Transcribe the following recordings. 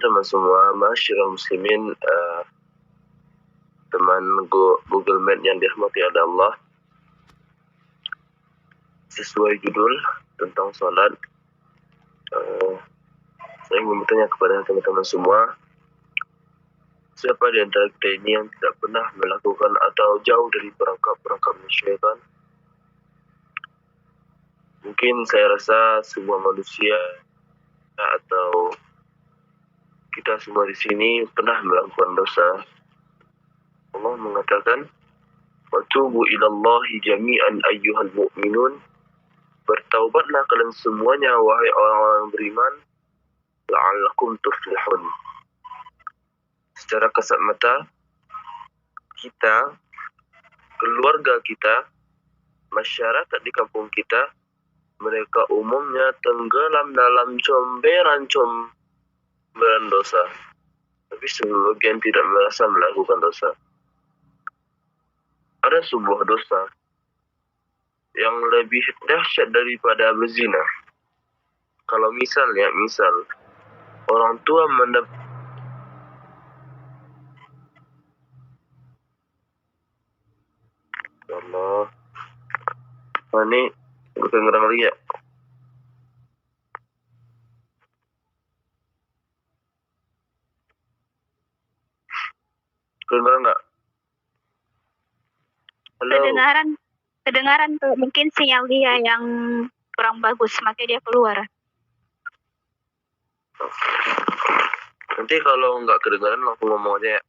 teman-teman semua, masyarakat muslimin, teman Google Meet yang dirahmati oleh Allah. Sesuai judul tentang salat, saya ingin bertanya kepada teman-teman semua, siapa di antara kita ini yang tidak pernah melakukan atau jauh dari perangkap syaitan? Mungkin saya rasa semua manusia atau kita semua di sini pernah melakukan dosa. Allah mengatakan, "Watubu ilallahi jami'an ayyuhal mu'minun." Bertaubatlah kalian semuanya wahai orang-orang beriman, la'allakum tuflihun. Secara kasat mata, kita, keluarga kita, masyarakat di kampung kita, mereka umumnya tenggelam dalam comberan dosa. Tapi sebagian tidak merasa melakukan dosa. Ada sebuah dosa yang lebih dahsyat daripada berzina. Kalau misal orang tua Allah, ini bukan ngerang lagi ya. Kedengaran nggak? Halo. Kedengaran tuh, mungkin sinyal dia yang kurang bagus, makanya dia keluar. Nanti kalau nggak kedengaran langsung ngomong aja ya.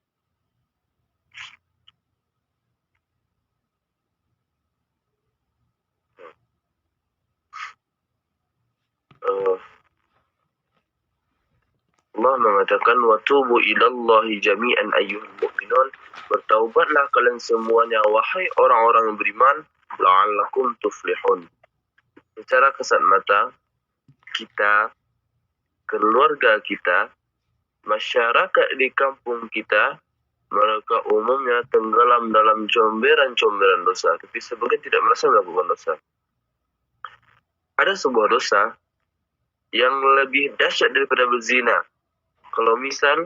Allah mengatakan, "Watubu ilallahi jami'an ayyuhal mu'minun." Bertaubatlah kalian semuanya wahai orang-orang yang beriman, la'allakum tuflihun. Secara kasat mata, kita, keluarga kita, masyarakat di kampung kita, mereka umumnya tenggelam dalam comberan dosa, tapi sebagian tidak merasa melakukan dosa. Ada sebuah dosa yang lebih dahsyat daripada berzina. Kalau misal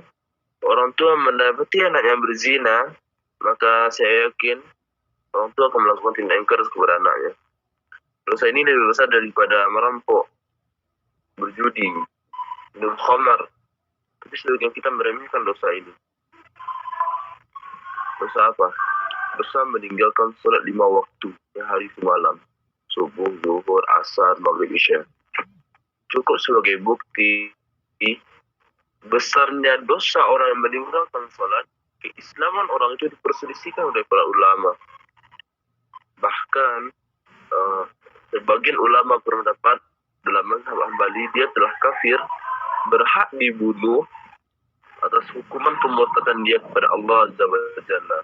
orang tua mendapati anaknya berzina, maka saya yakin orang tua akan melakukan tindakan keras kepada anaknya. Dosa ini lebih besar daripada merampok, berjudi, minum khamar. Tapi sebagian kita meremehkan dosa ini. Dosa apa? Dosa meninggalkan sholat 5 waktu sehari semalam. Subuh, zuhur, asar, maghrib, isya. Cukup sebagai bukti besarnya dosa orang yang meninggalkan salat. Keislaman orang itu diperselisihkan oleh para ulama. Bahkan sebagian ulama berpendapat dalam mazhab Hambali dia telah kafir, berhak dibunuh atas hukuman kemurtadan dia kepada Allah Azza wa Jalla.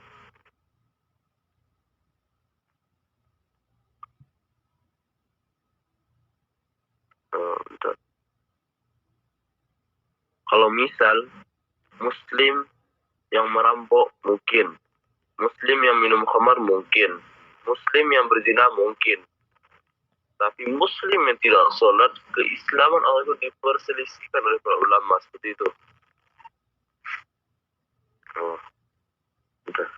Kalau misal Muslim yang merampok mungkin, Muslim yang minum khamar mungkin, Muslim yang berzina mungkin, tapi Muslim yang tidak sholat, keislaman orang itu diperselisihkan oleh para ulama seperti itu. Sudah.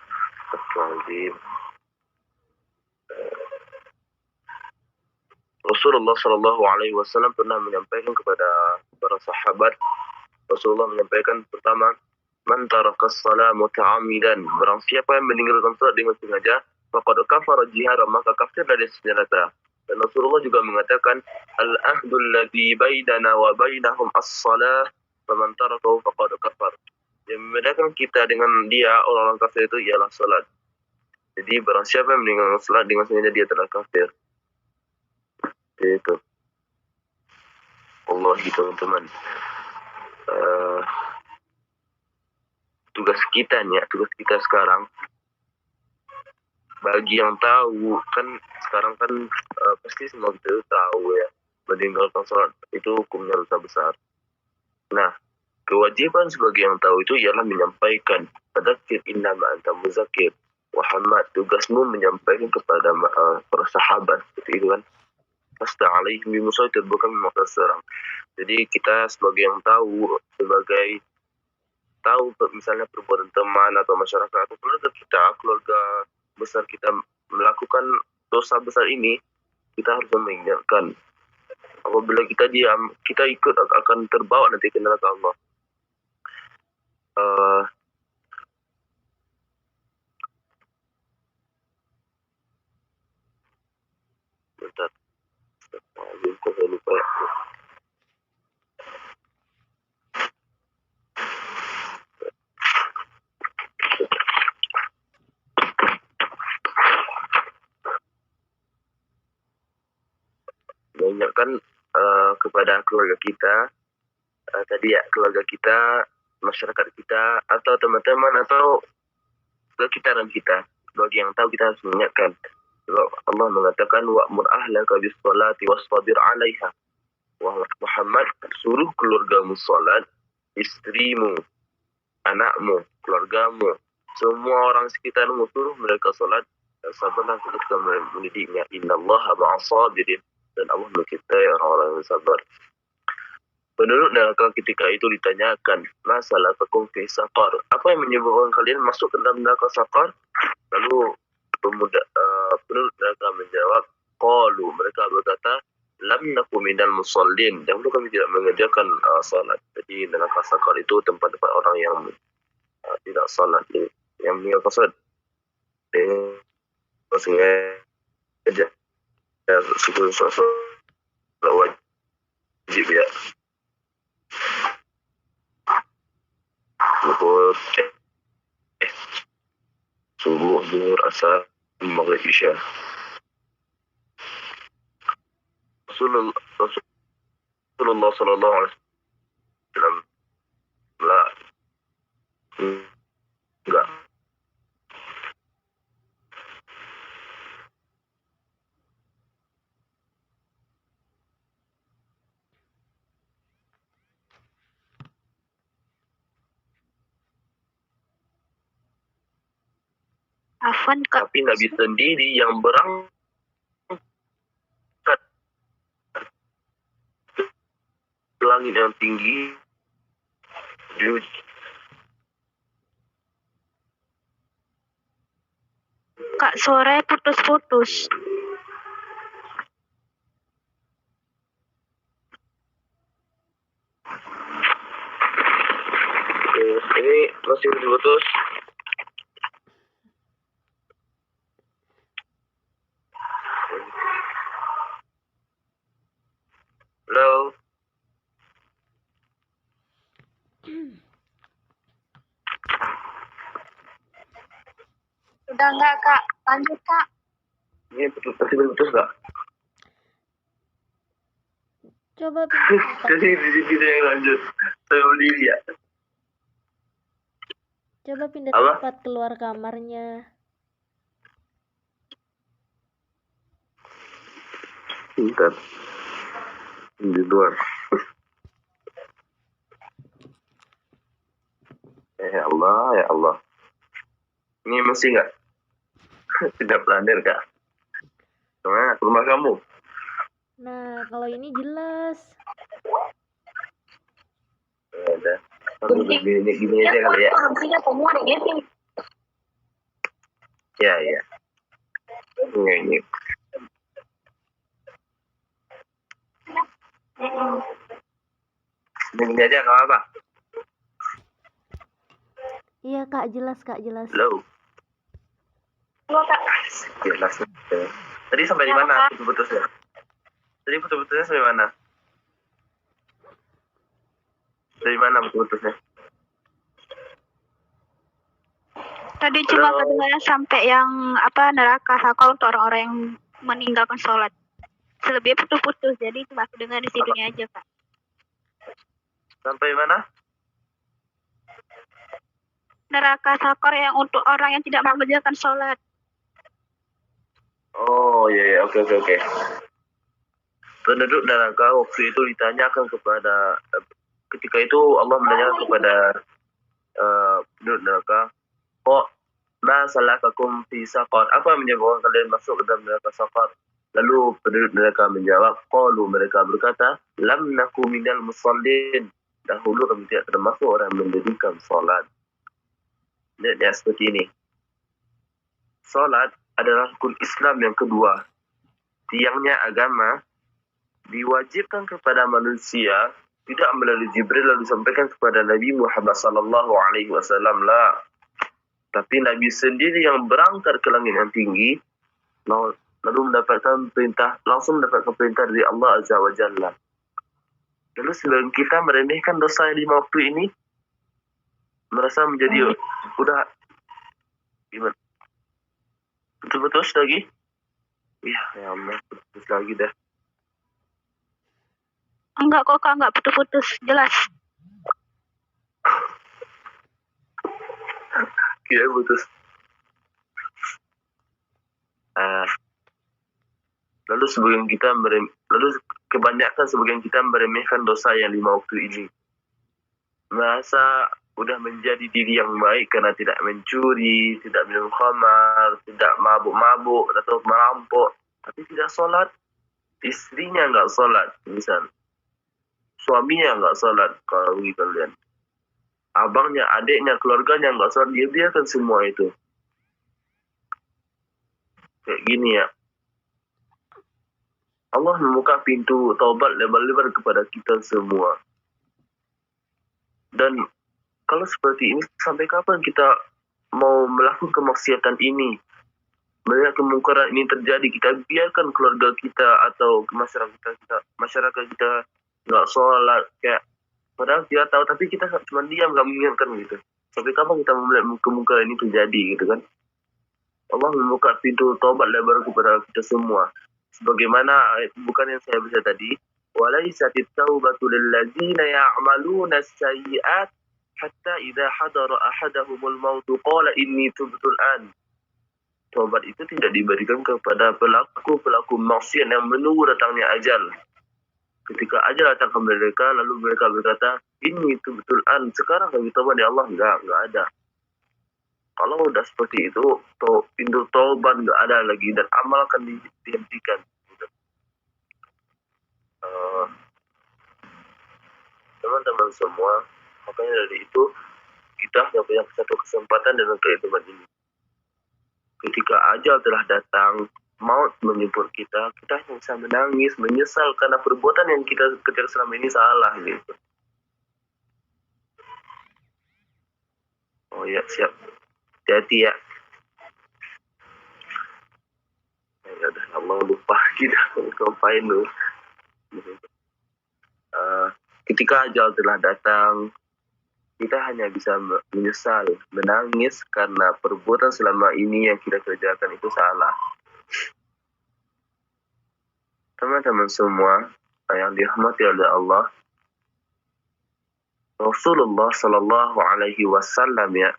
Rasulullah Shallallahu Alaihi Wasallam pernah menyampaikan kepada para sahabat. Rasulullah menyampaikan pertama, "Man tarakas salat muta'ammidan." Barang siapa yang meninggalkan salat dengan sengaja, faqad kafara jihara, maka kafir dari senjata. Dan Rasulullah juga mengatakan, "Al-ahdul ladzi bainana wa bainahum as-salah, faman tarakahu faqad kafar." Yang membedakan kita dengan dia orang-orang kafir itu ialah salat. Jadi barang siapa yang meninggalkan salat dengan sengaja, dia telah kafir. Itu. Wallahi teman-teman. Tugas kita sekarang, bagi yang tahu kan sekarang kan pasti semua kita tahu ya, meninggalkan sholat itu hukumnya dosa besar. Nah, kewajiban sebagai yang tahu itu ialah menyampaikan, fadzakir innama anta muzakkir. Muhammad, tugasmu menyampaikan kepada para sahabat, seperti itu kan. Lasta alaihim bimusaitir, bukan memaksa serang. Jadi kita sebagai yang tahu, sebagai tahu misalnya perbuatan teman atau masyarakat atau keluarga besar kita melakukan dosa besar ini, kita harus mengingatkan. Apabila kita diam, kita ikut akan terbawa nanti ke neraka Allah. Bentar. Saya lupa ya. Mengingatkan kepada keluarga kita, tadi ya, keluarga kita, masyarakat kita, atau teman-teman, atau sekitaran kita. Bagi yang tahu, kita harus mengingatkan. Allah mengatakan, wa'mur ahlaka bis-salati wastabir 'alaiha. Wahai Muhammad, suruh keluargamu salat, istrimu, anakmu, keluargamu, semua orang sekitarmu, suruh mereka salat, dan sabarlah ketika mendidiknya. Innallaha ma'as-sabirin. Dan Allah mencintai orang-orang yang sabar. Penduduk neraka ketika itu ditanyakan, masalah takum fi saqar. Apa yang menyebabkan kalian masuk ke dalam neraka saqar? Lalu penduduk neraka menjawab, qalu, mereka berkata, lam naku minal musallin. Dahulu kami tidak mengerjakan salat. Jadi neraka saqar itu tempat-tempat orang yang tidak salat. Yang meninggalkan salat. Maksudnya syukur salat wajib ya. Subuh, zuhur, asar, maghrib, isya. Rasulullah sallallahu alaihi wasallam enggak. Afwan Kak. Tapi Nabi sendiri yang berangkat ke langit yang tinggi, Kak, suaranya putus-putus. Ini masih putus. Halo. Sudah enggak Kak? Lanjut Kak. Ini masih putus nggak? Coba pindah tempat. Jadi di sini saya lanjut. Saya berdiri ya. Coba pindah Apa? tempat keluar kamarnya. Bentar. Di luar. Ya Allah, ya Allah. Ini masih nggak? Tidak pelanggar kak? Kemana? Ke rumah kamu? Nah, kalau ini jelas. Ya udah. Gini aja kali ya. Ya, ya. Ini. Gini aja nggak apa-apa. Iya Kak, jelas Kak, jelas. Halo. Halo Kak. Jelas. Tadi sampai di mana putus-putusnya? Tadi putus-putusnya sampai mana? Dari mana putus-putusnya? Tadi cuma kedengaran sampai yang neraka sakal untuk orang-orang yang meninggalkan sholat. Selebihnya putus-putus, jadi cuma aku dengar di situnya aja Kak. Sampai mana? Neraka sakor yang untuk orang yang tidak mengerjakan sholat. Oh iya, oke. Penduduk neraka waktu itu ditanyakan kepada, ketika itu Allah menanyakan kepada penduduk neraka, ma salakakum fi saqar? Apa yang menyebabkan kalian masuk ke dalam neraka saqar? Lalu penduduk neraka menjawab, qalu, mereka berkata, lam naku minal musallin. dahulu kami tidak termasuk orang yang mendirikan sholat. Lihat ya seperti ini. Sholat adalah rukun Islam yang kedua. Tiangnya agama diwajibkan kepada manusia, tidak melalui Jibril lalu disampaikan kepada Nabi Muhammad sallallahu alaihi wasallam lah. Tapi Nabi sendiri yang berangkat ke langit yang tinggi lalu mendapatkan perintah, langsung mendapatkan perintah dari Allah Azza wa Jalla. Lalu sebelum kita meremehkan dosa yang 5 waktu ini, merasa menjadi udah gimana? Betul-betul lagi? Iya, ya Allah, putus lagi dah. Enggak kok Kak, enggak putus-putus, jelas. Kira putus. Lalu kebanyakan sebagian kita meremehkan dosa yang 5 waktu ini. Merasa udah menjadi diri yang baik karena tidak mencuri, tidak minum khamar, tidak mabuk-mabuk atau merampok, tapi tidak sholat. Istrinya enggak sholat, misal. Suaminya enggak sholat, kalau bagi kalian. Abangnya, adiknya, keluarganya enggak sholat, dia biarkan semua itu. Kayak gini ya. Allah membuka pintu taubat lebar-lebar kepada kita semua. Dan kalau seperti ini, sampai kapan kita mau melakukan kemaksiatan ini? Melihat kemungkaran ini terjadi, kita biarkan keluarga kita atau masyarakat kita nggak sholat, kayak padahal dia tahu, tapi kita cuma diam, nggak mengingatkan gitu. Sampai kapan kita melihat kemungkaran ini terjadi gitu kan? Allah membuka pintu taubat lebar kepada kita semua. Sebagaimana ayat bukan yang saya baca tadi, walaysat at-taubatu lil ladzina ya'maluna as-sayyi'at hatta idza hadara ahadahumul maut qala inni tubtu al-an. Taubat itu tidak diberikan kepada pelaku-pelaku maksiat yang menunggu datangnya ajal. Ketika ajal datang ke mereka, lalu mereka berkata, ini tubtu al-an, sekarang kami taubat ya Allah. Enggak ada. Kalau udah seperti itu, pintu taubat nggak ada lagi dan amal akan dihentikan. Teman-teman semua, makanya dari itu kita hanya punya satu kesempatan dalam kehidupan ini. Ketika ajal telah datang, maut menjemput kita hanya bisa menangis, menyesal karena perbuatan yang kita ketika selama ini salah gitu. Oh ya, siap. Hati-hati ya. Ya udah, Allah lupa kita ngapain dulu. Ketika ajal telah datang, kita hanya bisa menyesal, menangis karena perbuatan selama ini yang kita kerjakan itu salah. Teman-teman semua yang dirahmati oleh Allah, Rasulullah Sallallahu Alaihi Wasallam ya,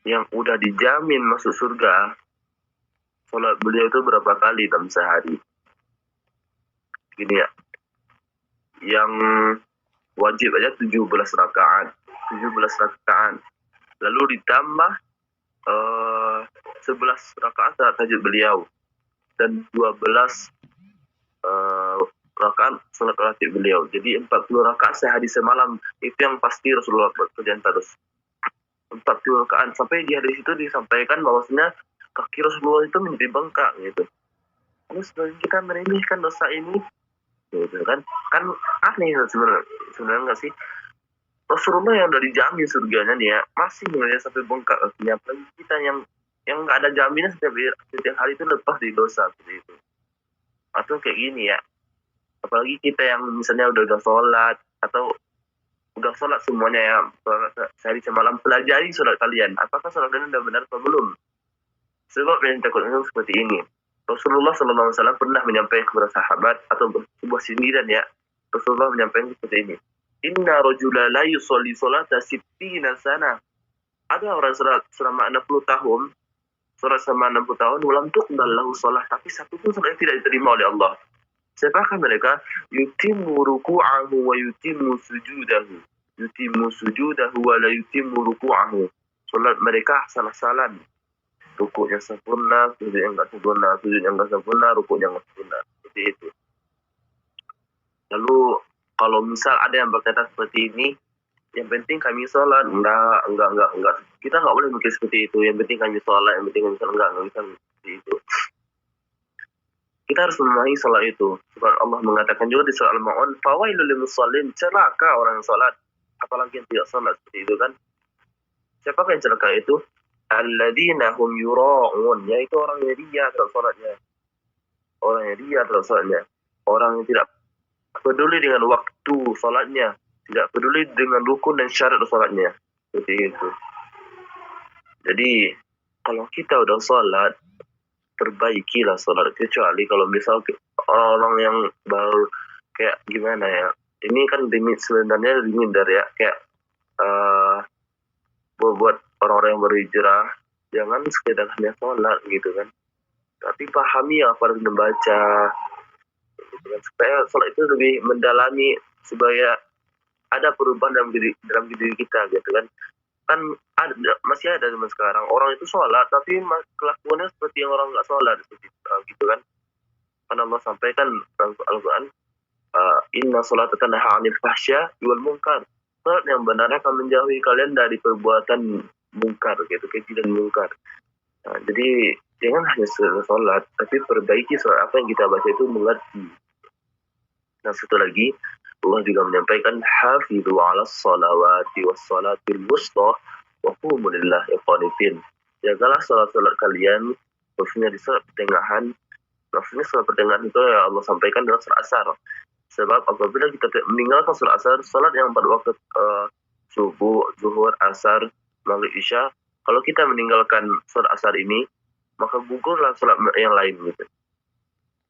yang udah dijamin masuk surga, sholat beliau itu berapa kali dalam sehari? Gini ya, yang wajib aja 17 rakaat, lalu ditambah 11 rakaat saat tahajud beliau dan 12 rakaat sholat rawatib beliau. Jadi 40 rakaat sehari semalam, itu yang pasti Rasulullah kerjain terus. 40 rakaat, sampai di hadis itu disampaikan bahwasanya kaki Rasulullah itu menjadi bengkak gitu. Terus kita meremehkan dosa ini, gitu kan aneh sebenarnya nggak sih? Rasulullah yang udah dijamin surganya nih ya, masih mulai sampai bengkak kakinya. Apalagi kita yang nggak ada jaminan setiap hari itu lepas dari dosa seperti itu. Atau kayak gini ya, apalagi kita yang misalnya udah sholat atau udah sholat semuanya ya, sehari semalam, pelajari sholat kalian. Apakah sholat kalian udah benar atau belum? Sebab yang takutnya seperti ini. Rasulullah SAW pernah menyampaikan kepada sahabat atau sebuah sindiran ya. Rasulullah menyampaikan seperti ini. Inna rajula la yusolli sholata sittina sana. Ada orang sholat selama 60 tahun, ulam tuqbal lahu sholat, tapi satu pun sholat tidak diterima oleh Allah. Siapakah mereka? Yutimmu ruku'ahu wa yutimmu sujudahu. Yutimmu sujudahu wa la yutimmu ruku'ahu. Salat mereka salah-salan. Rukuknya sempurna, sujud yang enggak sempurna, sujud yang enggak sempurna, rukuk yang enggak sempurna. Seperti itu. Lalu Kalau misal ada yang berkata seperti ini, yang penting kami sholat. Enggak. Kita nggak boleh mikir seperti itu. Yang penting kami sholat, yang penting kami sholat. Enggak bisa seperti itu. Kita harus memahami sholat itu. Sebab Allah mengatakan juga di surah Al-Ma'un, fawailul lil musallin, celaka orang yang sholat. Apalagi yang tidak sholat seperti itu kan. Siapakah yang celaka itu? Alladzina hum yura'un, yaitu orang yang dia terhadap sholatnya. Orang yang dia terhadap sholatnya. Orang yang tidak peduli dengan waktu sholatnya. Tidak peduli dengan rukun dan syarat sholatnya. Seperti itu. Jadi, kalau kita udah sholat, perbaikilah sholat. Kecuali kalau misal orang yang baru, kayak gimana ya. Ini kan sebenarnya reminder ya. Kayak buat orang-orang yang berhijrah, jangan sekedar hanya sholat gitu kan. Tapi pahami apa harus membaca. Gitu kan. Supaya sholat itu lebih mendalami, supaya ada perubahan dalam diri kita gitu kan. Kan masih ada zaman sekarang orang itu sholat tapi kelakuannya seperti yang orang nggak sholat gitu kan. Karena Allah sampaikan dalam Al-Quran, inna sholata tanha 'anil fahsya wal munkar. Sholat yang benar akan menjauhi kalian dari perbuatan mungkar gitu, keji dan mungkar. Nah, jadi jangan hanya sholat, tapi perbaiki sholat apa yang kita baca itu mengerti. Nah, satu lagi Allah juga menyampaikan hafizu 'alas shalawati was salatil wusta wa qumu lillahi qanitin. Jagalah salat-salat kalian, khususnya di salat pertengahan. Maksudnya salat pertengahan itu ya Allah sampaikan dalam salat asar. Sebab apabila kita meninggalkan salat asar, salat yang pada waktu subuh, zuhur, asar, maghrib, isya, kalau kita meninggalkan salat asar ini, maka gugurlah salat yang lain gitu.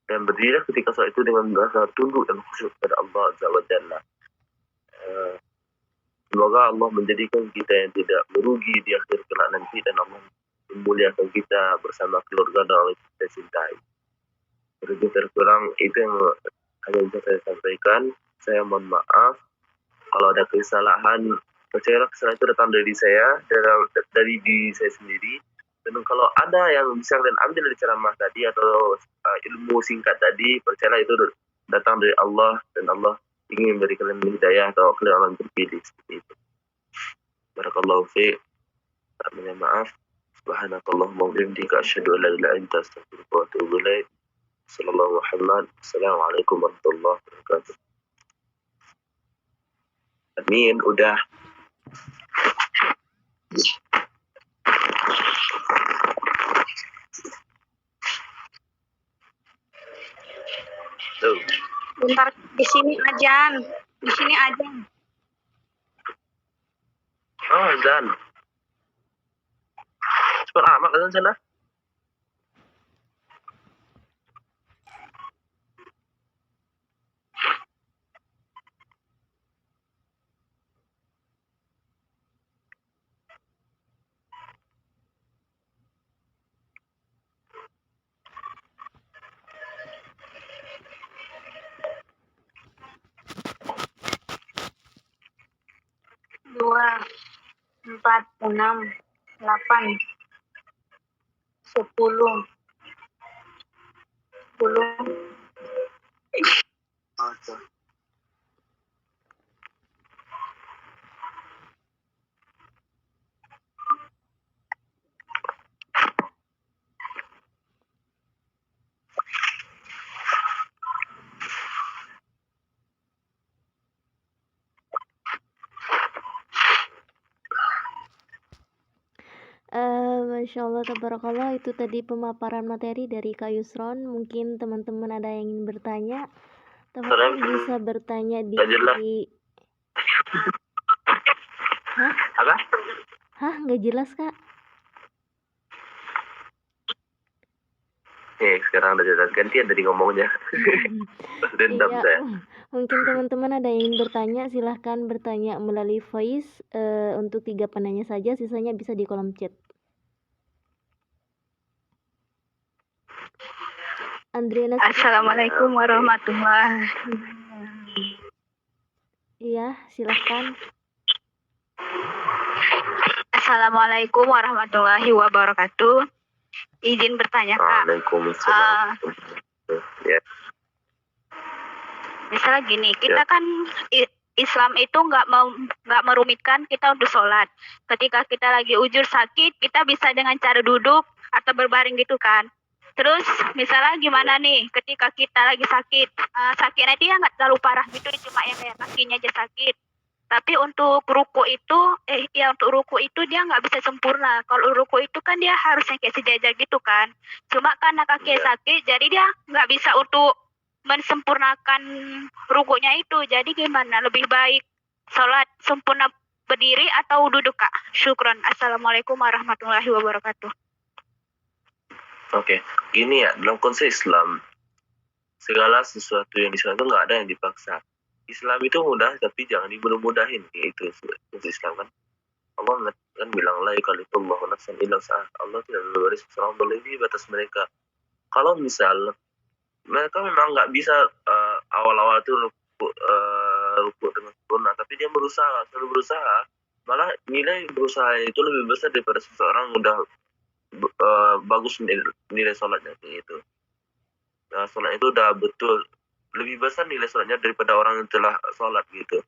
Dan berdirilah ketika saat itu dengan rasa tunduk dan khusyuk kepada Allah Azza wa Jalla. Semoga Allah menjadikan kita yang tidak merugi di akhir kelak nanti, dan Allah memuliakan kita bersama keluarga dan orang yang kita cintai. Lebih terkurang itu yang hanya bisa saya sampaikan. Saya mohon maaf kalau ada kesalahan. Percayalah kesalahan itu datang dari saya, dari diri saya sendiri. Dan kalau ada yang bisa kalian ambil dari ceramah tadi atau ilmu singkat tadi, percayalah itu datang dari Allah, dan Allah ingin memberi kalian hidayah atau kalian orang terpilih seperti itu. Barakallahu fiik. Minta maaf. Subhanakallahumma wa bihamdika asyhadu an la ilaha illa anta astaghfiruka wa atubu ilaik. Sallallahu Muhammad. Assalamualaikum warahmatullahi wabarakatuh. Amin. Udah. Tuh. Bentar, di sini ajan. Di sini ajan. Oh, azan. Cepat amat azan sana. Dua, 4, 6, 8, 10. Masya Allah, tabarakallah, itu tadi pemaparan materi dari Kak Yusron. Mungkin teman-teman ada yang ingin bertanya, teman-teman bisa bertanya di Apa? Nggak jelas, Kak? Sekarang udah jelas, gantian tadi ngomongnya. Dendam Iya, saya. mungkin teman-teman ada yang ingin bertanya, silahkan bertanya melalui voice untuk 3 penanya saja, sisanya bisa di kolom chat. Andriana. Assalamualaikum warahmatullahi wabarakatuh. Iya, silahkan. Assalamualaikum warahmatullahi wabarakatuh. Izin bertanya, Kak. Waalaikumsalam. Ya. Misalnya gini, kita kan Islam itu nggak merumitkan kita untuk sholat. Ketika kita lagi ujur sakit, kita bisa dengan cara duduk atau berbaring gitu kan. Terus misalnya gimana nih, ketika kita lagi sakit, sakitnya dia nggak terlalu parah gitu, cuma yang kayak kakinya aja sakit. Tapi untuk ruku itu, untuk ruku itu dia nggak bisa sempurna. Kalau ruku itu kan dia harus yang kayak sejajar gitu kan. Cuma karena kaki sakit, jadi dia nggak bisa untuk mensempurnakan rukunya itu. Jadi gimana? Lebih baik sholat sempurna berdiri atau duduk, Kak? Syukron. Assalamualaikum warahmatullahi wabarakatuh. Oke, gini ya, dalam konsep Islam, segala sesuatu yang di sana itu nggak ada yang dipaksa. Islam itu mudah, tapi jangan dimudah-mudahin. Itu konsep Islam kan. Allah kan bilang, la yukallifullahu nafsan illa wus'aha. Allah tidak memberi seseorang melebihi batas mereka. Kalau misal mereka memang nggak bisa awal-awal itu ruku dengan sempurna, tapi dia selalu berusaha, malah nilai berusaha itu lebih besar daripada seseorang udah bagus nilai sholatnya gitu. Nah, sholat itu udah betul lebih besar nilai sholatnya daripada orang yang telah sholat gitu.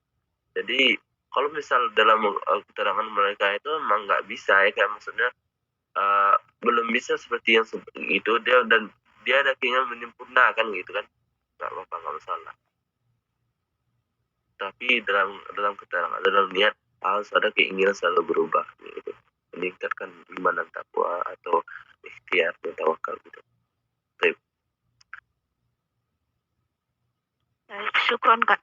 Jadi kalau misal dalam keterangan mereka itu memang nggak bisa ya, kayak maksudnya belum bisa seperti yang itu dia ada keinginan menyempurnakan gitu kan, nggak apa-apa, nggak masalah. Tapi dalam keterangan, dalam niat harus ada keinginan selalu berubah gitu, meningkatkan iman dan takwa atau ikhtiar dan tawakal gitu. Baik. Syukron, Kak.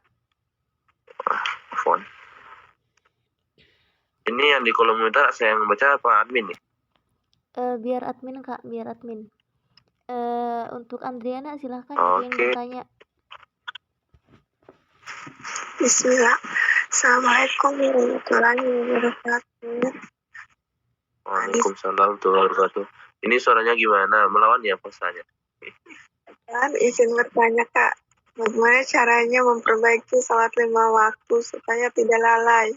Phone. Ini yang di kolom komentar saya yang baca apa admin nih? Biar admin, Kak, biar admin. Untuk Andriana silahkan yang bertanya. Bismillah. Assalamualaikum warahmatullahi wabarakatuh. Waalaikumsalam warahmatullahi wabarakatuh. Ini suaranya gimana? Melawan ya puasanya? Izin bertanya, Kak. Bagaimana caranya memperbaiki salat 5 waktu supaya tidak lalai?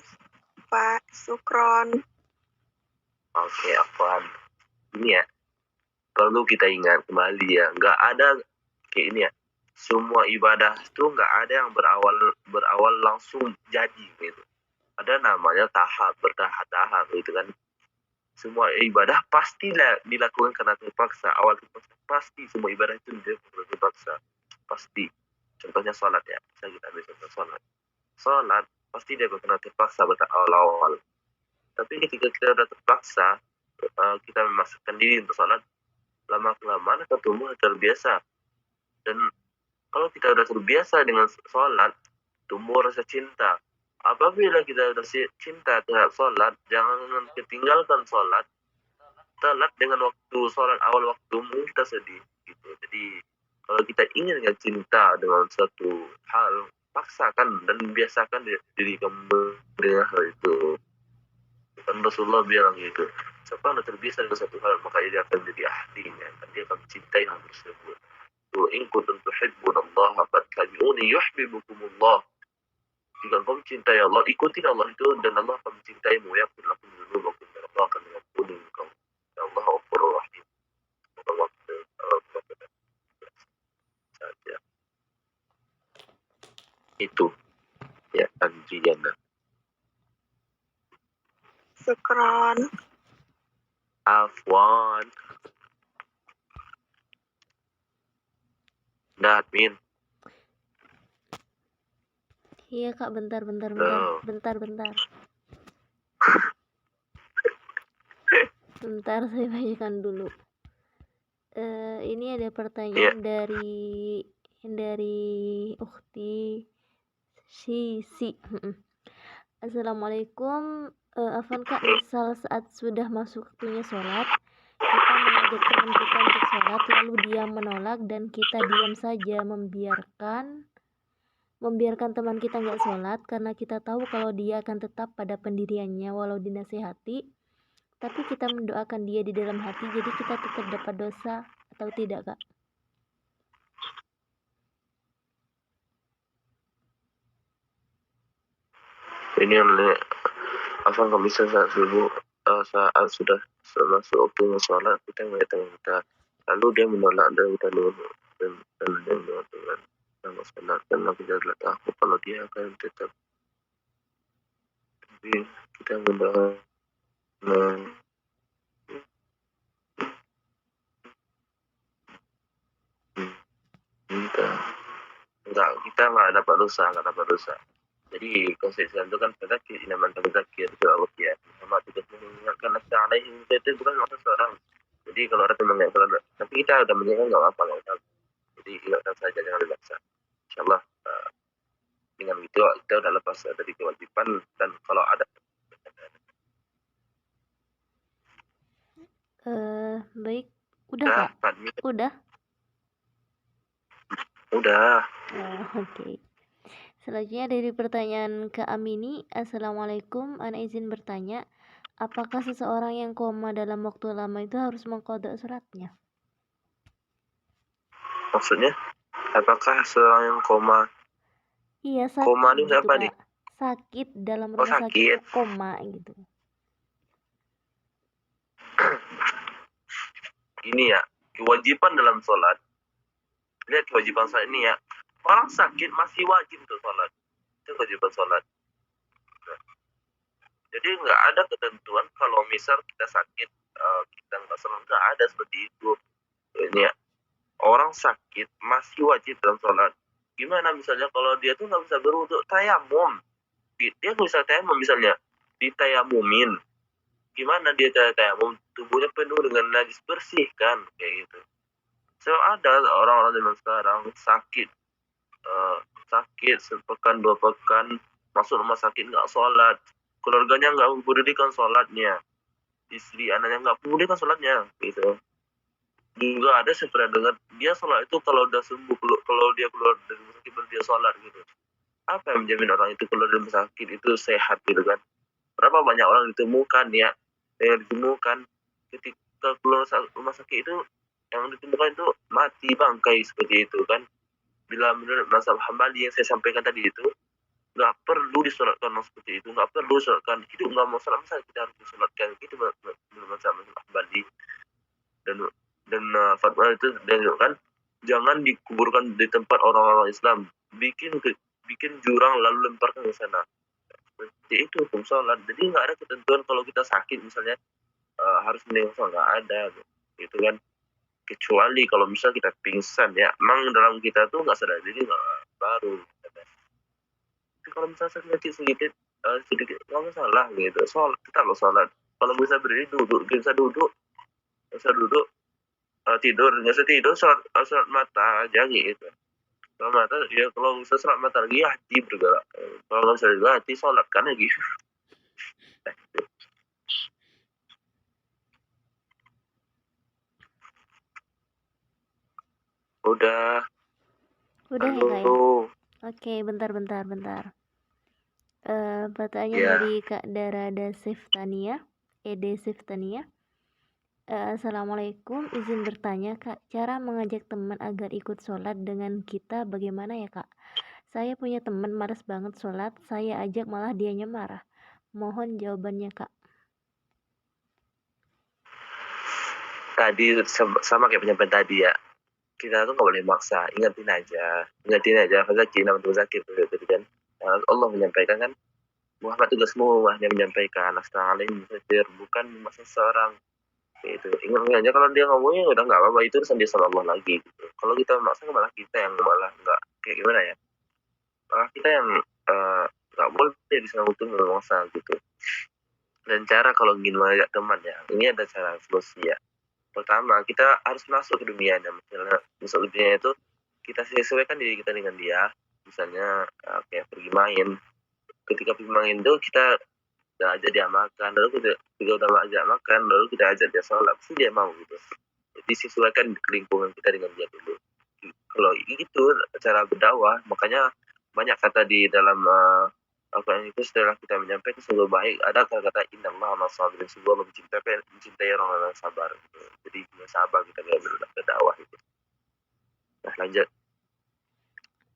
Pak, syukron. Oke, apaan? Ini ya, perlu kita ingat kembali ya, nggak ada kayak ini ya. Semua ibadah itu nggak ada yang berawal langsung jadi gitu. Ada namanya bertahap gitu kan. Semua ibadah pastilah dilakukan karena terpaksa. Awal terpaksa, pasti semua ibadah itu dilakukan terpaksa. Pasti. Contohnya sholat ya. Bisa kita ambil contoh sholat. Sholat pasti dia karena terpaksa awal-awal. Tapi ketika kita sudah terpaksa, kita memaksakan diri untuk sholat, lama-kelamaan akan tumbuh terbiasa. Dan kalau kita sudah terbiasa dengan sholat, tumbuh rasa cinta. Apabila kita sudah cinta terhadap sholat, jangan ketinggalkan sholat. Telat dengan waktu sholat awal waktu, mungkin kita sedih. Gitu. Jadi kalau kita ingin cinta dengan suatu hal, paksakan dan biasakan diri kamu dengan hal itu. Dan Rasulullah bilang gitu, siapa yang terbiasa dengan satu hal, maka dia akan jadi ahlinya, dan dia akan mencintai hal tersebut. In kuntum tuhibbunallaha fattabi'uni yuhibbukumullah. Jika kau mencintai Allah, ikuti Allah itu dan Allah akan mencintaimu. Ya qul lakum dzunubakum dan Allah akan mengampuni engkau. Ya Allah Ghafurur Rahim. Saja. Itu ya Andriana. Syukron. Afwan. Nah, admin. Iya, Kak, bentar. Bentar, saya bacakan dulu. Ini ada pertanyaan dari Ukhti Sisi. Assalamualaikum. Afwan, Kak, misal saat sudah masuk waktunya sholat, kita mengajak teman kita untuk sholat, lalu dia menolak dan kita diam saja membiarkan teman kita nggak sholat karena kita tahu kalau dia akan tetap pada pendiriannya walau dinasihati, tapi kita mendoakan dia di dalam hati, jadi kita tetap dapat dosa atau tidak, Kak? Ini yang apa nggak bisa saat sudah masuk waktu sholat, kita melihat teman kita, lalu dia menolak dan nggak sholat karena kita adalah takut kalau dia akan tetap. Tapi kita mendoakan minta enggak, kita nggak dapat dosa. Jadi konsep Islam itu kan berzakir, inaman berzakir itu Allah ya. Sama tugas mengingatkan nafsu alaihim itu bukan maksud seorang. Jadi kalau ada teman yang sholat, tapi kita udah mengingatkan nggak apa-apa nggak apa. Jadi ingatkan saja jangan dipaksa. Insyaallah dengan itu kita udah lepas dari kewajiban dan kalau ada Baik, udah Kak? Fadmi. Udah? Udah. Oke. Selanjutnya dari pertanyaan Kak Amini, Assalamualaikum, Ana izin bertanya, apakah seseorang yang koma dalam waktu lama itu harus mengqadha sholatnya? Maksudnya apakah seorang yang koma? Iya, sakit Koma itu gitu apa Kak. nih? Sakit dalam Oh, rumah sakit sakit. itu koma gitu. Ini ya, kewajiban dalam sholat. Lihat kewajiban sholat ini ya. Orang sakit masih wajib untuk sholat. Itu kewajiban sholat. Jadi nggak ada ketentuan kalau misal kita sakit, kita nggak sholat. Nggak ada seperti itu. Ini ya, orang sakit masih wajib dalam sholat. Gimana misalnya kalau dia tuh nggak bisa berwudu, tayamum. Dia nggak bisa tayamum misalnya, ditayamumin. Gimana dia tayamum? Tubuhnya penuh dengan najis, bersih kan, kayak gitu. So ada orang-orang zaman sekarang sakit, sepekan 2 pekan masuk rumah sakit nggak sholat, keluarganya nggak mempedulikan sholatnya, istri anaknya nggak pedulikan sholatnya, gitu. Juga ada saya pernah dengar dia sholat itu kalau udah sembuh, kalau dia keluar dari rumah sakit baru dia sholat gitu. Apa yang menjamin orang itu keluar dari rumah sakit itu sehat gitu kan? Berapa banyak orang ditemukan ya, yang ditemukan ketika keluar rumah sakit itu, yang ditemukan itu mati bangkai seperti itu kan. Bila menurut mazhab Hambali yang saya sampaikan tadi itu, nggak perlu disolatkan seperti itu, nggak perlu disolatkan. Hidup nggak mau sholat, masa kita harus disolatkan? Itu menurut mazhab Hambali. Dan fatwa itu kan jangan dikuburkan di tempat orang-orang Islam, bikin jurang lalu lemparkan ke sana. Seperti itu hukum sholat. Jadi nggak ada ketentuan kalau kita sakit misalnya harus meninggal sholat, nggak ada gitu kan. Kecuali kalau misal kita pingsan ya, emang dalam kita tuh nggak sadar diri, nggak baru. Tapi kalau misalnya sakit sedikit nggak masalah gitu. Sholat kita lo sholat. Kalau bisa berdiri duduk, bisa duduk tidur, nggak usah tidur, sholat mata aja gitu. Sholat mata ya, kalau bisa sholat mata lagi hati bergerak. Kalau nggak bisa juga hati sholat kan lagi. Udah ya Kak ya? Oke, bentar. Pertanyaan ya. dari Kak Darada Siftania, Ede Siftania. Assalamualaikum, izin bertanya Kak, cara mengajak teman agar ikut sholat dengan kita bagaimana ya Kak? Saya punya teman malas banget sholat, saya ajak malah dianya marah. Mohon jawabannya Kak. Tadi sama kayak penyampaian tadi ya, kita tuh nggak boleh maksa, ingatin aja Fazaki namanya Zakir gitu kan. Allah menyampaikan kan, Muhammad tugasmu hanya menyampaikan, astagfirullahaladzim, bukan masa seorang gitu. Ingat aja kalau dia ngomongnya udah nggak apa-apa, itu urusan dia sama Allah lagi gitu. Kalau kita maksa malah kita yang malah nggak, kayak gimana ya, malah kita yang nggak boleh disangkutin memaksa gitu. Dan cara kalau ingin mengajak teman ya, ini ada cara solusi ya. Pertama, kita harus masuk ke dunianya. Misalnya masuk ke dunia itu kita sesuaikan diri kita dengan dia. Misalnya kayak pergi main. Ketika pergi main itu kita udah ajak dia makan, lalu kita udah ajak makan, lalu kita ajak dia sholat, pasti dia mau gitu. Jadi sesuaikan lingkungan kita dengan dia dulu. Kalau itu cara berdakwah, makanya banyak kata di dalam Al-Quran itu setelah kita menyampaikan sungguh baik, ada kata-kata innallaha ma'as-sabirin, sungguh Allah mencintai orang-orang sabar gitu. Jadi sabar kita berdakwah itu. Nah, lanjut.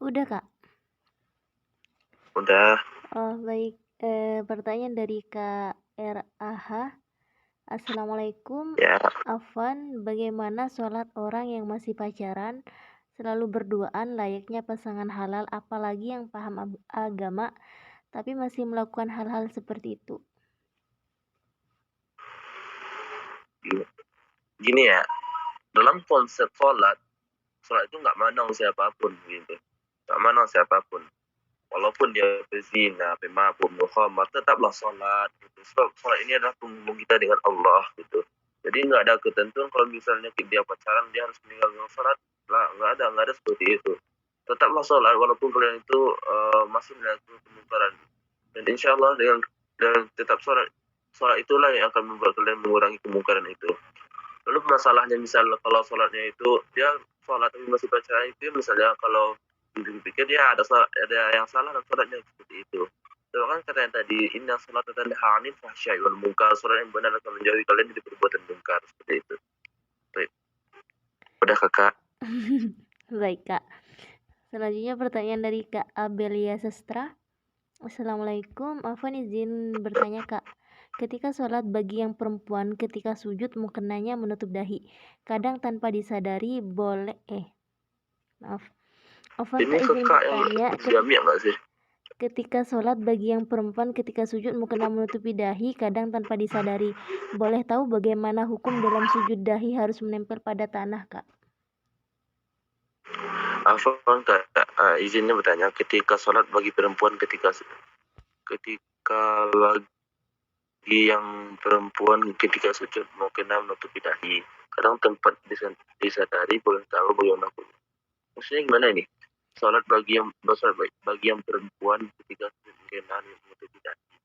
Udah Kak? Udah. Oh baik. Pertanyaan dari Kak RAH. Assalamualaikum. Ya. Afwan, bagaimana sholat orang yang masih pacaran selalu berduaan layaknya pasangan halal, apalagi yang paham agama tapi masih melakukan hal-hal seperti itu. Gini ya, dalam konsep sholat itu nggak mandang siapapun gitu, nggak mandang siapapun. Walaupun dia berzina, pemabuk, mukhamar, tetaplah sholat gitu. Sebab sholat ini adalah penghubung kita dengan Allah gitu. Jadi nggak ada ketentuan kalau misalnya dia pacaran dia harus meninggalkan sholat. Lah, nggak ada seperti itu. Tetaplah sholat walaupun kalian itu masih melakukan kemungkaran. Dan insya Allah dengan tetap sholat itulah yang akan membuat kalian mengurangi kemungkaran itu. Lalu masalahnya misalnya kalau sholatnya itu dia sholat tapi masih pacaran itu, misalnya kalau dipikir dia ada yang salah dan sholatnya seperti itu. Itu kan kata yang tadi, inna sholat tanha 'anil fahsya'i wal munkar, sholat yang benar akan menjauhi kalian dari perbuatan munkar, seperti itu. Baik. Udah kakak. Baik Kak. Selanjutnya pertanyaan dari Kak Abelia Sastra. Assalamualaikum, Afwan izin bertanya Kak. Ketika sholat bagi yang perempuan, ketika sujud mukenanya menutup dahi. Kadang tanpa disadari boleh maaf. Afwan Ini Kak izin kakak yang bertanya. jamiah nggak sih? Ketika sholat bagi yang perempuan ketika sujud mukena menutupi dahi, kadang tanpa disadari. Boleh tahu bagaimana hukum dalam sujud dahi harus menempel pada tanah Kak? Afwan kak, izinnya bertanya, ketika sholat bagi perempuan ketika bagi yang perempuan ketika sujud mukena menutupi dahi, kadang tempat disadari, boleh tahu bagaimana hukum? Maksudnya gimana ini? Sholat bagi yang perempuan ketika mukena menutupi dahi,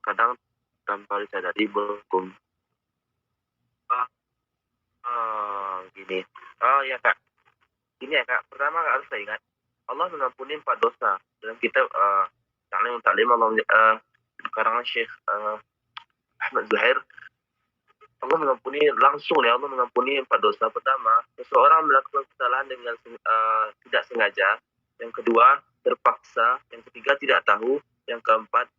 kadang tanpa disadari berhukum. Gini. Ya kak. Gini ya kak. Pertama kak harus ingat, Allah mengampuni 4 dosa. Dalam kitab Ta'lim Allah karangan Syekh Ahmad Zuhair, Allah mengampuni langsung ya, Allah mengampuni 4 dosa. Pertama, seseorang melakukan kesalahan dengan tidak sengaja. Yang kedua, terpaksa. Yang ketiga, tidak tahu. Yang keempat,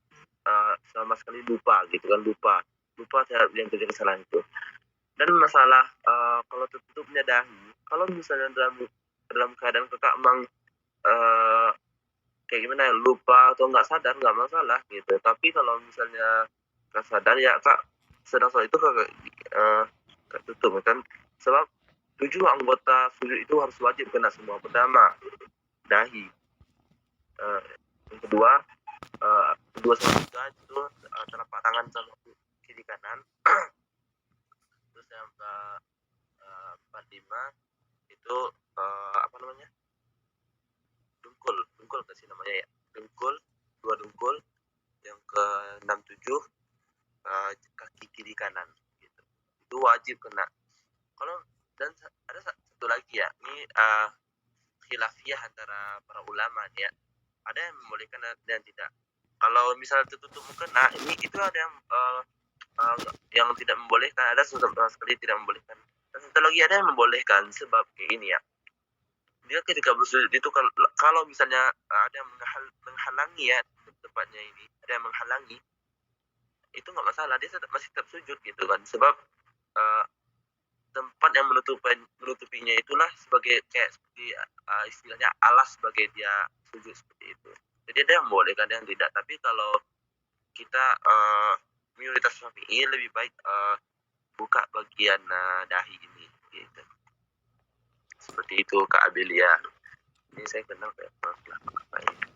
sama sekali lupa gitu kan, lupa terhadap yang terjadi kesalahan itu. Dan masalah kalau tertutupnya dahi, kalau misalnya dalam keadaan kakak memang kayak gimana ya, lupa atau nggak sadar, nggak masalah gitu. Tapi kalau misalnya nggak sadar ya kak, sedang sholat itu kak tutup kan, sebab 7 anggota sujud itu harus wajib kena semua. Pertama, dahi. Yang kedua, kedua sama tiga itu telapak tangan sama kiri kanan. Terus yang ke 4, 5 itu apa namanya, dengkul kasih namanya ya, dengkul, 2 dengkul. Yang ke 6, 7 kaki kiri kanan gitu. Itu wajib kena. Kalau dan ada satu lagi ya, ini khilafiyah antara para ulama ya. Ada yang membolehkan dan tidak. Kalau misalnya tertutup mukena, ini itu ada yang tidak membolehkan, ada sama sekali tidak membolehkan. Dan satu lagi ada yang membolehkan, sebab kayak ini ya. Dia ketika bersujud itu kalau misalnya ada yang menghalangi ya tempatnya ini, ada yang menghalangi, itu nggak masalah, dia masih tetap sujud gitu kan, sebab tempat yang menutupinya itulah sebagai kayak seperti istilahnya alas sebagai dia sujud seperti itu. Jadi ada yang boleh, ada yang tidak. Tapi kalau kita minoritas Syafi'i lebih baik buka bagian dahi ini gitu. Seperti itu Kak Abelia. Ini saya kenal kayak Kak ini.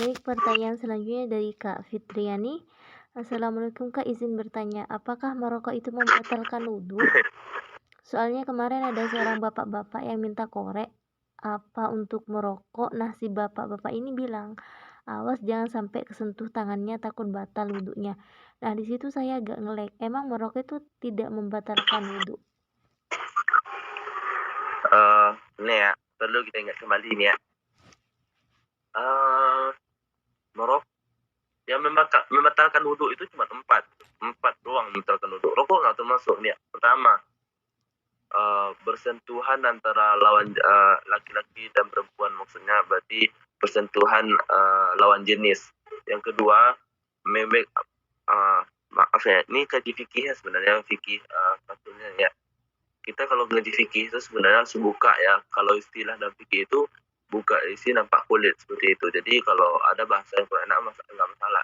Baik, pertanyaan selanjutnya dari Kak Fitriani. Assalamualaikum Kak, izin bertanya, apakah merokok itu membatalkan wudhu? Soalnya kemarin ada seorang bapak-bapak yang minta korek apa untuk merokok. Nah si bapak-bapak ini bilang, awas jangan sampai kesentuh tangannya, takut batal wudhunya. Nah di situ saya agak ngelek, emang merokok itu tidak membatalkan wudhu? Ini ya, perlu kita ingat kembali ini ya. Merokok yang membatalkan wudhu itu cuma 4 doang membatalkan wudhu. Rokok nggak termasuk nih ya. Pertama, bersentuhan antara lawan laki-laki dan perempuan, maksudnya berarti bersentuhan lawan jenis. Yang kedua, maaf ya, ini kaji fikih ya sebenarnya, fikih fakulnya ya. kita kalau ngaji fikih itu sebenarnya harus buka ya. Kalau istilah dalam fikih itu buka isi nampak kulit seperti itu. Jadi kalau ada bahasa yang kurang enak nggak masalah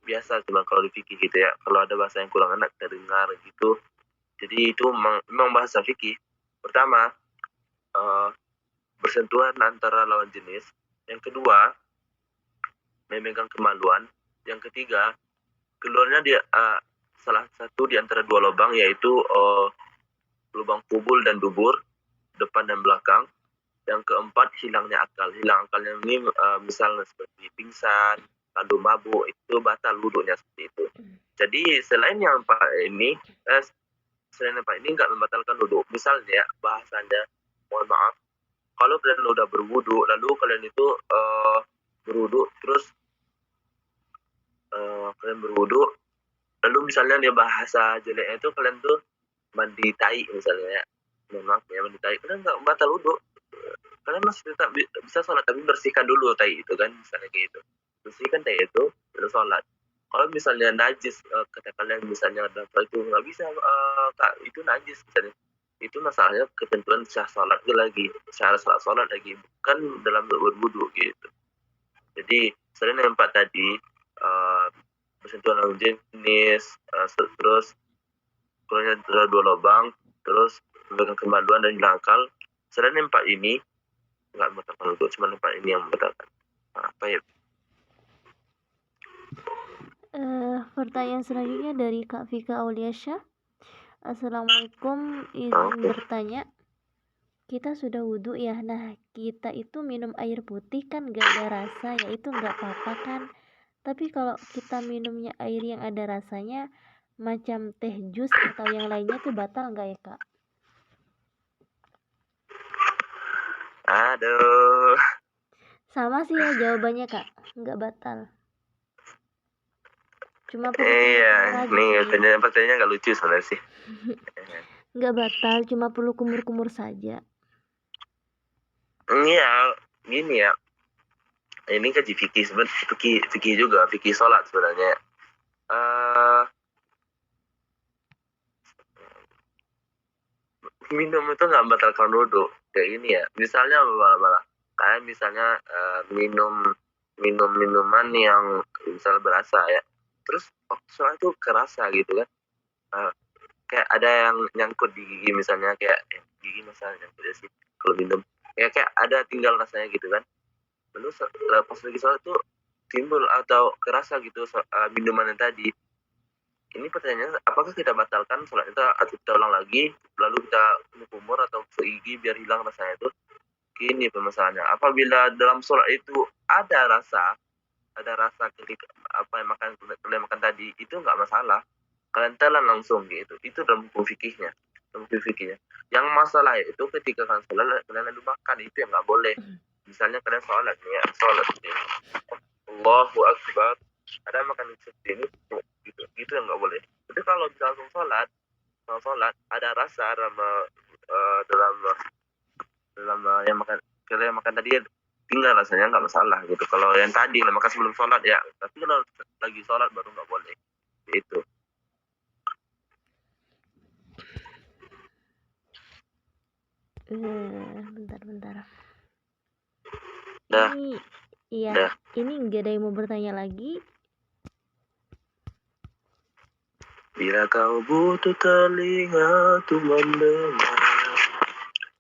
biasa. Cuma kalau di fikih gitu ya, kalau ada bahasa yang kurang enak kita dengar gitu. Jadi itu memang bahasa fikih. Pertama, bersentuhan antara lawan jenis. Yang kedua, memegang kemaluan. Yang ketiga, keluarnya dia salah satu di antara dua lubang, yaitu lubang kubul dan dubur, depan dan belakang. Yang keempat, hilangnya akal. Hilang akalnya ini misalnya seperti pingsan, lalu mabuk, itu batal wudhunya seperti itu. Jadi selain yang empat ini nggak membatalkan wudhu. Misalnya bahasanya, mohon maaf, kalau kalian udah berwudhu, lalu kalian itu berwudhu, terus kalian berwudhu, lalu misalnya dia bahasa jeleknya itu kalian tuh mandi tai misalnya ya, mohon maaf ya, mandi tai, kalian nggak batal wudhu, kalian masih tetap bisa sholat, tapi bersihkan dulu tai itu kan, misalnya kayak gitu, bersihkan tai itu baru sholat. Kalau misalnya najis, kata kalian misalnya ada itu nggak bisa, kak itu najis misalnya, itu masalahnya ketentuan sah sholat lagi, syarat sholat lagi, bukan dalam berwudhu gitu. Jadi selain yang empat tadi, bersentuhan lawan jenis, terus keluarnya dua lubang, terus memegang kemaluan dan hilang akal. Selain empat ini nggak membatalkan wudhu, cuma empat ini yang membatalkan. Apa ya? Pertanyaan selanjutnya dari Kak Vika Auliasya. Assalamualaikum, izin bertanya. Kita sudah wudhu ya, nah kita itu minum air putih kan gak ada rasa, ya itu gak apa-apa kan? Tapi kalau kita minumnya air yang ada rasanya, macam teh jus atau yang lainnya itu batal gak ya kak? Aduh. Sama sih ya jawabannya kak, nggak batal. Cuma iya, nih pertanyaannya nggak lucu sebenarnya sih. Nggak batal, cuma perlu kumur-kumur saja. Iya, gini ya. Ini kan fikih sebenarnya, fikih juga, fikih sholat sebenarnya. Minum itu nggak batalkan wudhu. Kayak gini ya. Misalnya malah kayak misalnya minum minuman yang misalnya berasa ya. Terus sholat itu kerasa gitu kan. Kayak ada yang nyangkut di gigi misalnya, kayak gigi misalnya nyangkut ya sih kalau minum. Kayak ada tinggal rasanya gitu kan. Lalu pas lagi sholat tuh timbul atau kerasa gitu minuman yang tadi. Ini pertanyaannya, apakah kita batalkan sholat itu atau kita ulang lagi, lalu kita kumur atau gigi biar hilang rasanya itu? Ini permasalahannya. Apabila dalam sholat itu ada rasa ketika apa yang kalian makan tadi, itu nggak masalah. Kalian telan langsung gitu. Itu dalam hukum fikihnya. Yang masalah itu ketika kalian sholat, kalian lalu makan, itu yang nggak boleh. Misalnya kalian sholat nih ya, Allahu Akbar, ada makan seperti ini, gitu yang nggak boleh. Jadi kalau bisa langsung sholat ada rasa dalam yang makan tadi tinggal rasanya, nggak masalah gitu. Kalau yang tadi yang makan sebelum sholat ya, tapi kalau lagi sholat baru nggak boleh itu. Bentar. Dah. Ini iya, ini nggak ada yang mau bertanya lagi. Bila kau butuh telinga tuh mendengar.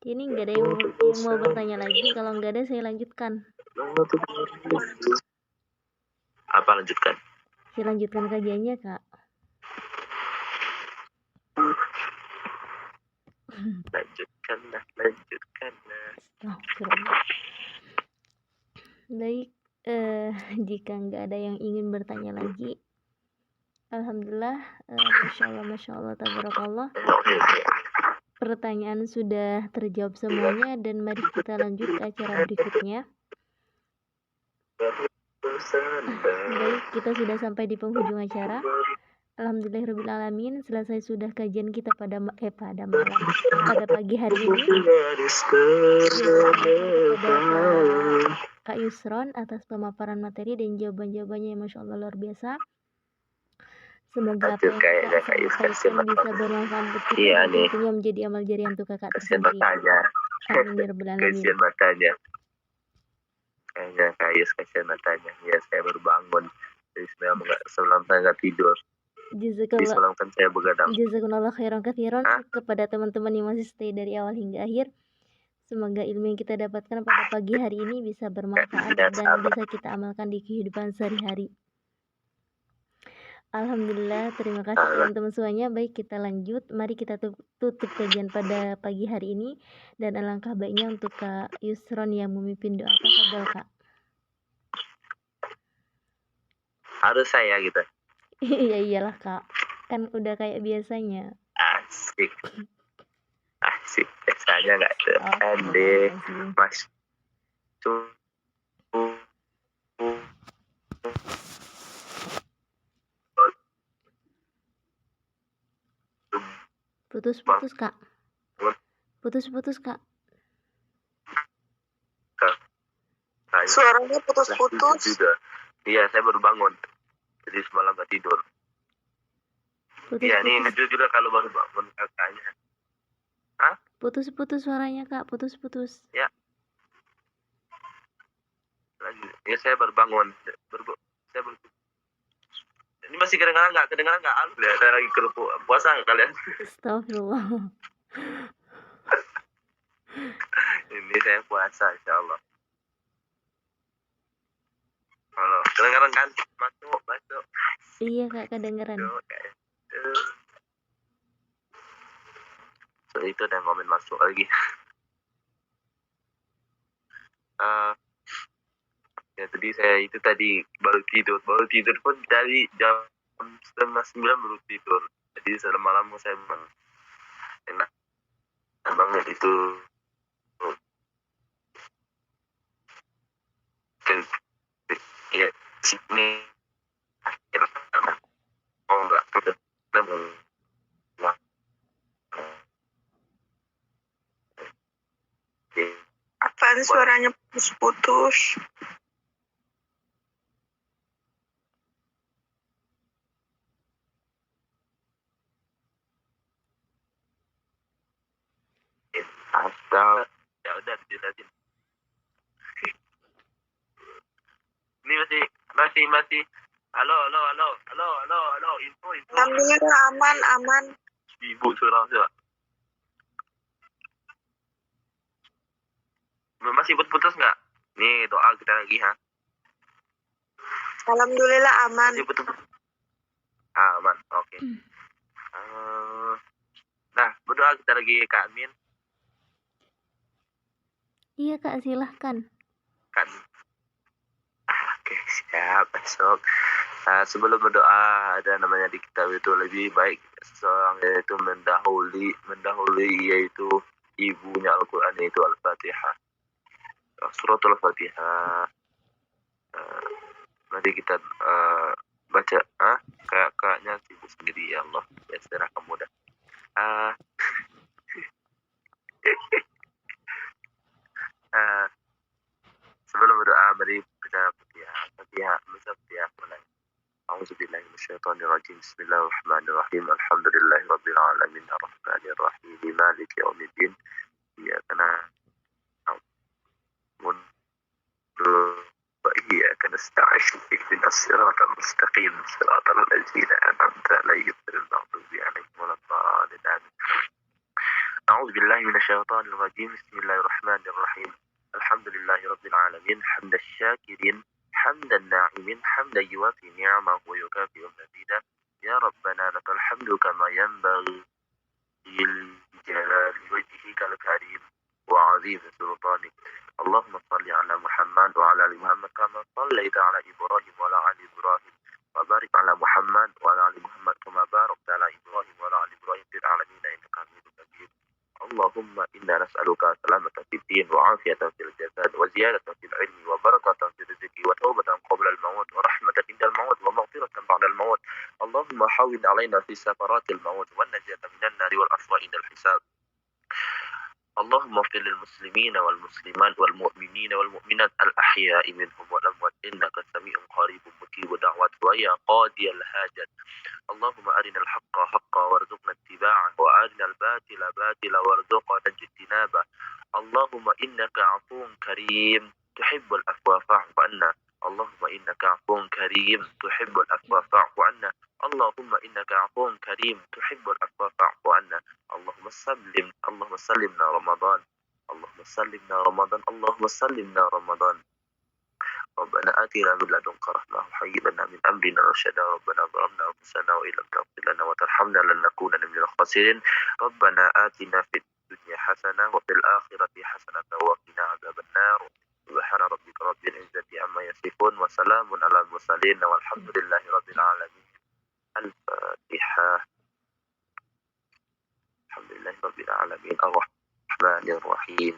Ini nggak ada yang mau bertanya lagi. Kalau nggak ada, saya lanjutkan. Apa lanjutkan? Saya lanjutkan kajiannya, Kak. Lanjutkanlah. Baik, jika nggak ada yang ingin bertanya lagi, alhamdulillah, masya Allah, tabarakallah. Pertanyaan sudah terjawab semuanya, dan mari kita lanjut ke acara berikutnya. Baik, kita sudah sampai di penghujung acara. Alhamdulillahirrabbilalamin, selesai sudah kajian kita pada pagi hari ini. Kak Yusron atas pemaparan materi dan jawaban-jawabannya yang masya Allah luar biasa. Semoga apa Lanjut yang kayaknya kakak Kak Yus, kasihan sampaikan bisa matanya. bermanfaat untuk kita Iya dan nih, tentunya menjadi amal jariah untuk kakak kasihan tersendiri. matanya. Amin ya rabbal alamin. Kasihan matanya. Kayaknya Kak Yus kasihan matanya. Ya saya baru bangun. Jadi semalam saya nggak tidur. Jadi Jazakallah, semalam kan saya begadang. jazakumullah khairan katsiran Hah? kepada teman-teman yang masih stay dari awal hingga akhir. Semoga ilmu yang kita dapatkan pada pagi hari ini bisa bermanfaat Kayaknya dan sama. bisa kita amalkan di kehidupan sehari-hari. Alhamdulillah, terima kasih teman-teman semuanya. Baik, kita lanjut. Mari kita tutup kajian pada pagi hari ini. Dan alangkah baiknya untuk Kak Yusron yang memimpin doa. Tafadhol, Kak. Harus saya gitu. Iya iyalah, Kak. Kan udah kayak biasanya. Asik. Asik. Biasanya nggak ada. Oh, Ade. makasih. Mas. Putus-putus, Kak. Putus-putus, Kak. Suaranya putus-putus. Juga. Iya, saya baru bangun. Jadi semalam nggak tidur. Iya, ini Putus-putus. juga kalau baru bangun kakaknya. Hah? Putus-putus suaranya, Kak. Putus-putus. Ya. Lagi. Ya saya baru bangun. Saya baru. Ini masih kedengaran nggak? Kedengaran nggak? Ada lagi kerupuk puasa nggak kalian? Astagfirullah. Ini saya puasa, insya Allah. Halo, kedengaran kan? Masuk. Iya, Kak, kedengeran. So, itu ada yang komen masuk lagi. Ya tadi baru tidur pun dari jam 8:30 baru tidur. Jadi malam saya enak banget itu. Ya sini enggak Apaan suaranya putus-putus? asal ya udah dijelasin. Ini masih halo info Alhamdulillah aman. ibu surau masih putus nggak? Nih doa kita lagi ha. Alhamdulillah aman. Masih putus. Aman, oke. Nah, berdoa kita lagi Kak Amin. Iya, Kak, silahkan. Kan. Oke, siap. Besok. Sebelum berdoa, ada namanya di kitab itu lebih baik seseorang yaitu mendahului yaitu ibunya Al-Quran yaitu Al-Fatihah. Suratul Al-Fatihah. Nanti kita baca kakaknya sibuk sendiri ya Allah. Ya serahkan mudah. Sebelum berdoa mari kita Fatihah mulai. A'udzubillahi minasyaitonirrajim. Bismillahirrahmanirrahim. Alhamdulillahirabbil alamin arrahmanir rahim maliki yaumiddin. Iyyaka na'budu wa iyyaka nasta'in. Ihdinas siratal mustaqim. Siratal ladzina an'amta 'alaihim ghairil maghdubi 'alaihim waladdallin. A'udzubillahi minasyaitonirrajim. Bismillahirrahmanirrahim. Alhamdulillahirabbil alamin hamdasy syakirin hamdan na'imin hamdan yuwafi ni'amahu wa yukafi'u mazidah. Ya Rabbana lakal hamdu kama yanbaghi jalali wajhikal karim wa 'azimi sultanik. Allahumma shalli ala Muhammad wa ala ali Muhammad kama shallaita ala Ibrahim wa ala ali Ibrahim wa barik ala Muhammad wa ala ali Muhammad kama barakta ala Ibrahim wa ala ali Ibrahim fil alamin innaka Hamidum Majid. Allahumma inna nas'aluka salamatan fid din wa 'afiyatan fil jasad wa ziyadatan fil 'ilmi wa barakatan fil rizqi wa tawbatan qabla al-maut wa rahmatan inda al-maut wa maghfiratan ba'da al-maut. Allahumma hawwin 'alaina fi sakaratil maut wa najatan minan nari wal afwa inda al-hisab. Allahumma ighfir lil muslimina wal muslimat wal mu'minina wal mu'minat al ahya'i minhum wal amwat إنك سميع قريب مجيب دعوات ويا قاضي الحاجات. اللهم أرنا الحق حقا وارزقنا اتباعه وأرنا الباطل باطلا وارزقنا اجتنابه. اللهم إنك عفو كريم تحب العفو فاعف عنا. اللهم إنك عفو كريم تحب العفو فاعف عنا. اللهم إنك عفو كريم تحب العفو فاعف عنا. اللهم سلمنا رمضان. اللهم سلمنا رمضان. اللهم سلمنا رمضان. ربنا آتنا من لدنك رحمة وهيئ لنا من أمرنا رشدا. ربنا ظلمنا أنفسنا وإن لم تغفر لنا وترحمنا لنكونن من الخاسرين. ربنا آتنا في الدنيا حسنة وفي الآخرة حسنة وقنا عذاب النار. سبحان ربك رب العزة عما يصفون وسلام على المرسلين والحمد لله رب العالمين. الفاتحة. الحمد لله رب العالمين الرحمن الرحيم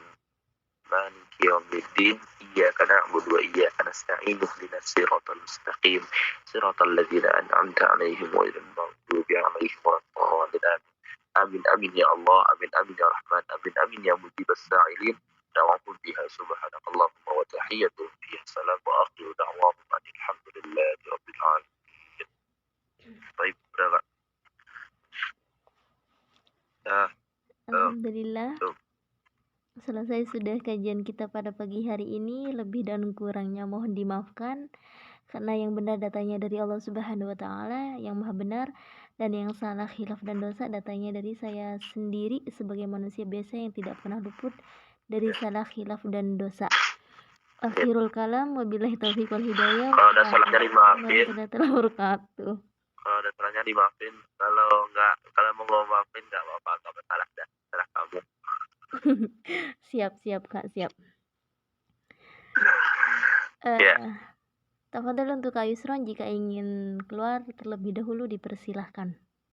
مالك يوم الدين إياك نعبد وإياك نستعين اهدنا الصراط المستقيم صراط الذين أنعمت عليهم غير المغضوب عليهم ولا الضالين. آمين آمين يا الله. آمين آمين يا رحمن. آمين آمين يا مجيب السائلين. دعواهم فيها سبحانك اللهم وتحيتهم فيها سلام وآخر دعواهم أن الحمد لله رب العالمين. طيب udah Kak. Alhamdulillah. Selesai sudah kajian kita pada pagi hari ini. Lebih dan kurangnya mohon dimaafkan, karena yang benar datanya dari Allah Subhanahu wa Ta'ala yang Maha Benar, dan yang salah, khilaf dan dosa datanya dari saya sendiri sebagai manusia biasa yang tidak pernah luput dari salah, khilaf dan dosa. Akhirul kalam, wabillahi taufiq wal hidayah. Kalau ada salahnya dimaafin. Warahmatullahi wabarakatuh. Kalau ada salahnya dimaafin. Kalau mau maafin nggak apa-apa, nggak masalah, dah salah kamu. Siap Kak, siap. Ya. Tafadhol untuk Kak Yusron, jika ingin keluar terlebih dahulu dipersilahkan.